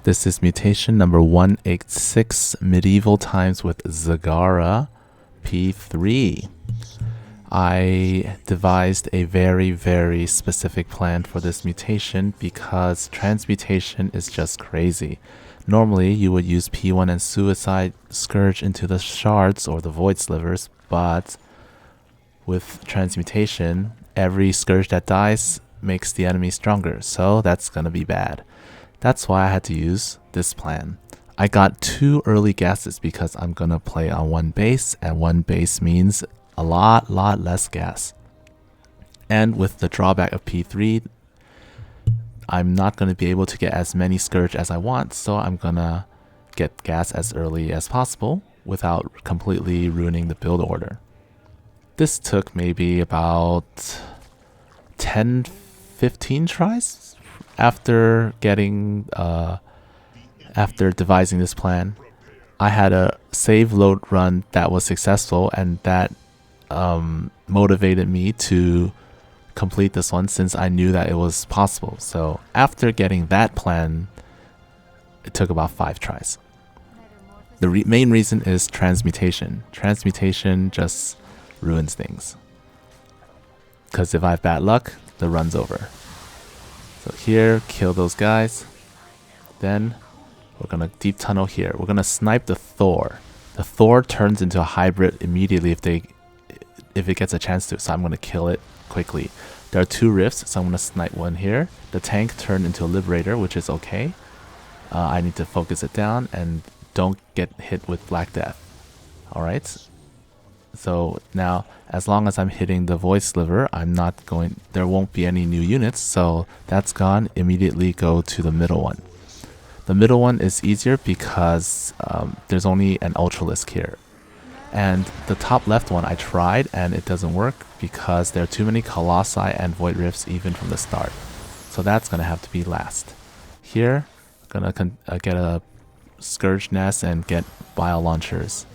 This is mutation number 186, Medieval Times with Zagara, P3. I devised a very specific plan for this mutation because transmutation is just crazy. Normally, you would use P1 and Suicide Scourge into the shards or the void slivers, but with transmutation, every Scourge that dies makes the enemy stronger, so that's gonna be bad. That's why I had to use this plan. I got 2 early gases because I'm gonna play on 1 base, and 1 base means a lot less gas. And with the drawback of P3, I'm not gonna be able to get as many Scourge as I want, so I'm gonna get gas as early as possible without completely ruining the build order. This took maybe about 10-15 tries after devising this plan. I had a save load run that was successful, and that motivated me to complete this one since I knew that it was possible. So after getting that plan, it took about 5 tries. The main reason is transmutation. Transmutation just ruins things. Because if I have bad luck, the run's over. So here, kill those guys. Then we're gonna deep tunnel here. We're gonna snipe the Thor. The Thor turns into a hybrid immediately if it gets a chance to, so I'm gonna kill it quickly. There are 2 rifts, so I'm gonna snipe one here. The tank turned into a liberator, which is okay. I need to focus it down and don't get hit with Black Death. Alright. So now, as long as I'm hitting the void sliver, there won't be any new units, so that's gone. Immediately go to the middle one. The middle one is easier because there's only an Ultralisk here. And the top left one I tried and it doesn't work because there are too many Colossi and Void Rifts even from the start. So that's going to have to be last. Here, I'm going to get a Scourge Nest and get Bile Launchers.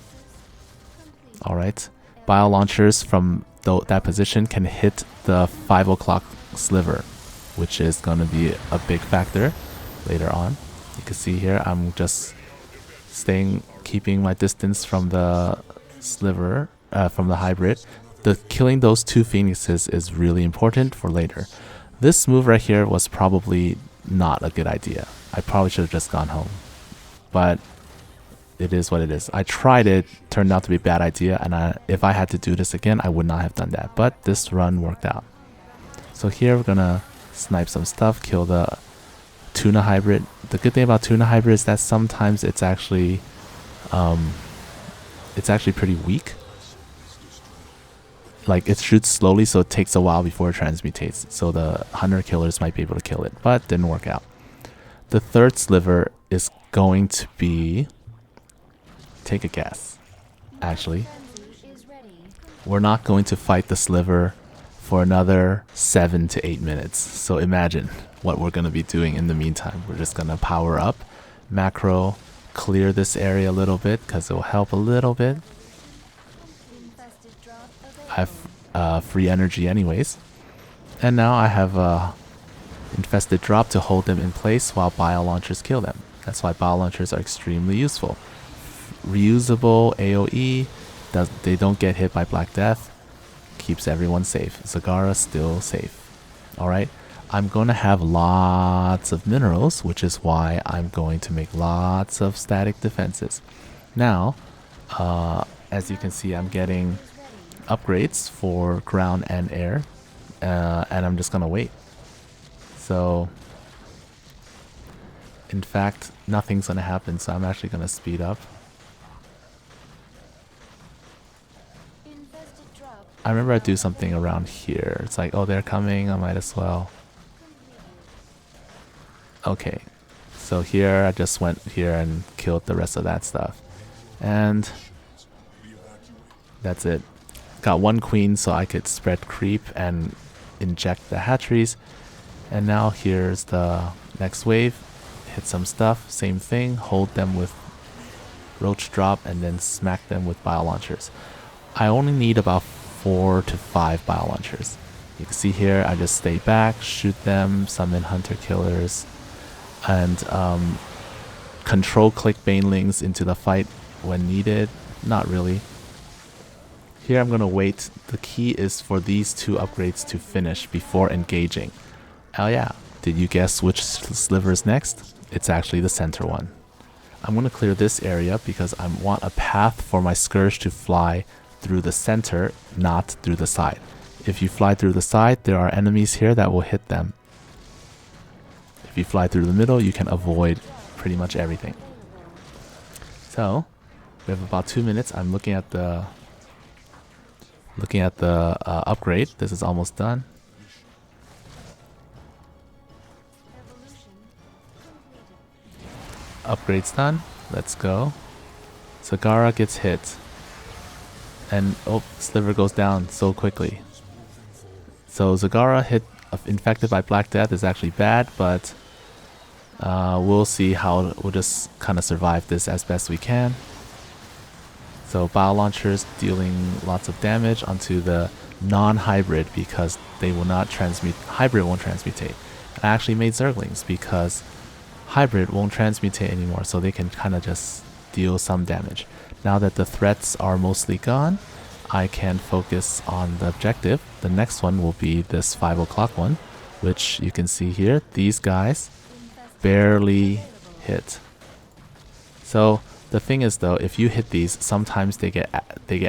Alright, Bile Launchers from that position can hit the 5 o'clock sliver, which is going to be a big factor later on. You can see here I'm just keeping my distance from the sliver, from the hybrid. Killing those 2 phoenixes is really important for later. This move right here was probably not a good idea. I probably should have just gone home, but it is what it is. I tried it, turned out to be a bad idea, and if I had to do this again, I would not have done that, but this run worked out. So here we're gonna snipe some stuff, kill the Tuna Hybrid. The good thing about Tuna Hybrid is that sometimes it's actually pretty weak. Like, it shoots slowly, so it takes a while before it transmutates. So the hunter killers might be able to kill it, but didn't work out. The third sliver is going to be... Take a guess. Actually, we're not going to fight the sliver for another 7 to 8 minutes. So imagine what we're going to be doing in the meantime. We're just going to power up, macro, clear this area a little bit because it will help a little bit. I have free energy anyways. And now I have infested drop to hold them in place while Bile Launchers kill them. That's why Bile Launchers are extremely useful. Reusable AoE, they don't get hit by Black Death, keeps everyone safe. Zagara still safe. Alright, I'm going to have lots of minerals, which is why I'm going to make lots of static defenses. Now, as you can see, I'm getting upgrades for ground and air, and I'm just going to wait. So, in fact, nothing's going to happen, so I'm actually going to speed up. I remember I'd do something around here. It's like, oh, they're coming, I might as well. Okay, so here I just went here and killed the rest of that stuff. And that's it. Got 1 queen so I could spread creep and inject the hatcheries. And now here's the next wave. Hit some stuff, same thing, hold them with roach drop and then smack them with Bile Launchers. I only need about 4 to 5 Bile Launchers. You can see here I just stay back, shoot them, summon hunter killers, and control click banelings into the fight when needed. Not really. Here I'm gonna wait. The key is for these 2 upgrades to finish before engaging. Oh yeah, did you guess which sliver is next? It's actually the center one. I'm gonna clear this area because I want a path for my Scourge to fly through the center, not through the side. If you fly through the side, there are enemies here that will hit them. If you fly through the middle, you can avoid pretty much everything. So we have about 2 minutes. I'm looking at the upgrade. This is almost done. Upgrade's done. Let's go. Zagara gets hit. And oh, sliver goes down so quickly. So Zagara hit infected by Black Death is actually bad, but we'll see how we'll just kind of survive this as best we can. So Bile launchers dealing lots of damage onto the non-hybrid because they will not transmute. Hybrid won't transmutate. I actually made Zerglings because hybrid won't transmutate anymore, so they can kind of just deal some damage. Now that the threats are mostly gone, I can focus on the objective. The next one will be this 5 o'clock one, which you can see here. These guys barely hit. So the thing is though, if you hit these, sometimes they get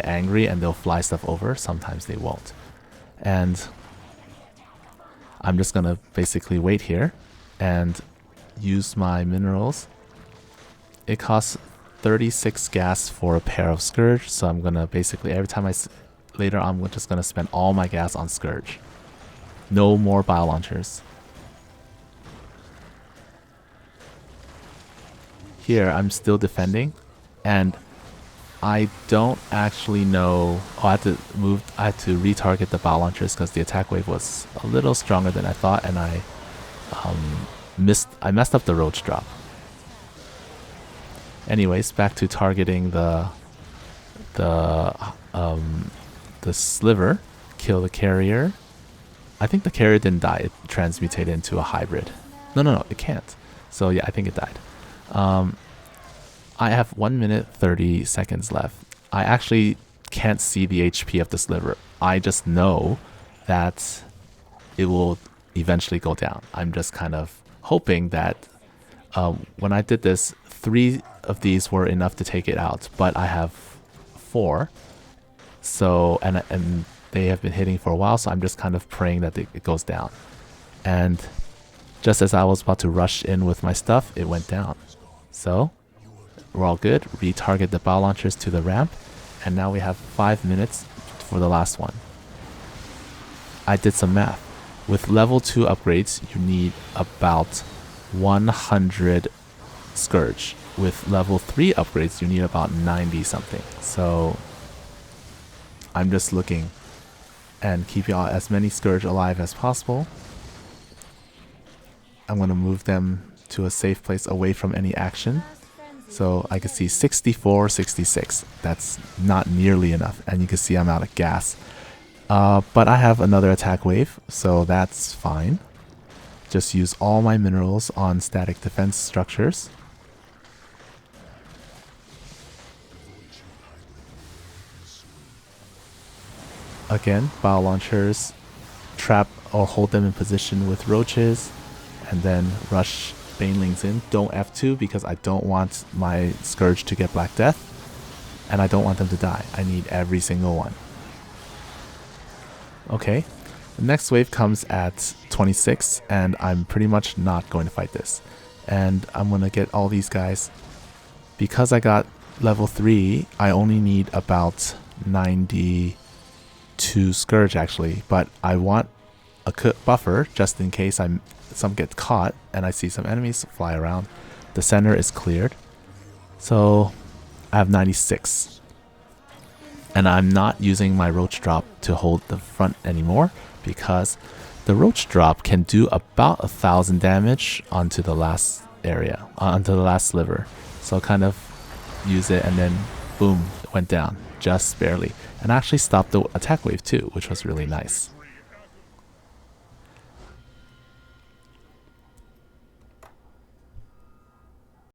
angry and they'll fly stuff over. Sometimes they won't. And I'm just gonna basically wait here and use my minerals. It costs 36 gas for a pair of Scourge, so I'm gonna basically every time later I'm just gonna spend all my gas on Scourge. No more Bile launchers. Here I'm still defending, and I don't actually know. Oh, I had to retarget the Bile launchers because the attack wave was a little stronger than I thought, and I messed up the roach drop. Anyways, back to targeting the sliver. Kill the carrier. I think the carrier didn't die. It transmutated into a hybrid. No, it can't. So yeah, I think it died. I have 1 minute 30 seconds left. I actually can't see the HP of the sliver. I just know that it will eventually go down. I'm just kind of hoping that when I did this, 3 of these were enough to take it out, but I have 4. So and they have been hitting for a while, so I'm just kind of praying that it goes down. And just as I was about to rush in with my stuff, it went down. So we're all good. Retarget the Bile launchers to the ramp, and now we have 5 minutes for the last one. I did some math. With level 2 upgrades, you need about 100 Scourge. With level 3 upgrades, you need about 90 something. So I'm just looking and keeping as many Scourge alive as possible. I'm going to move them to a safe place away from any action. So I can see 64, 66. That's not nearly enough. And you can see I'm out of gas. But I have another attack wave, so that's fine. Just use all my minerals on static defense structures. Again, Bile launchers, trap or hold them in position with roaches, and then rush banelings in. Don't F2 because I don't want my Scourge to get Black Death, and I don't want them to die. I need every single one. Okay, the next wave comes at 26, and I'm pretty much not going to fight this. And I'm going to get all these guys. Because I got level 3, I only need about 92 Scourge actually, but I want a buffer just in case some get caught and I see some enemies fly around. The center is cleared, so I have 96. And I'm not using my roach drop to hold the front anymore because the roach drop can do about 1,000 damage onto the last area, onto the last sliver. So kind of use it, and then boom, it went down just barely, and actually stopped the attack wave too, which was really nice.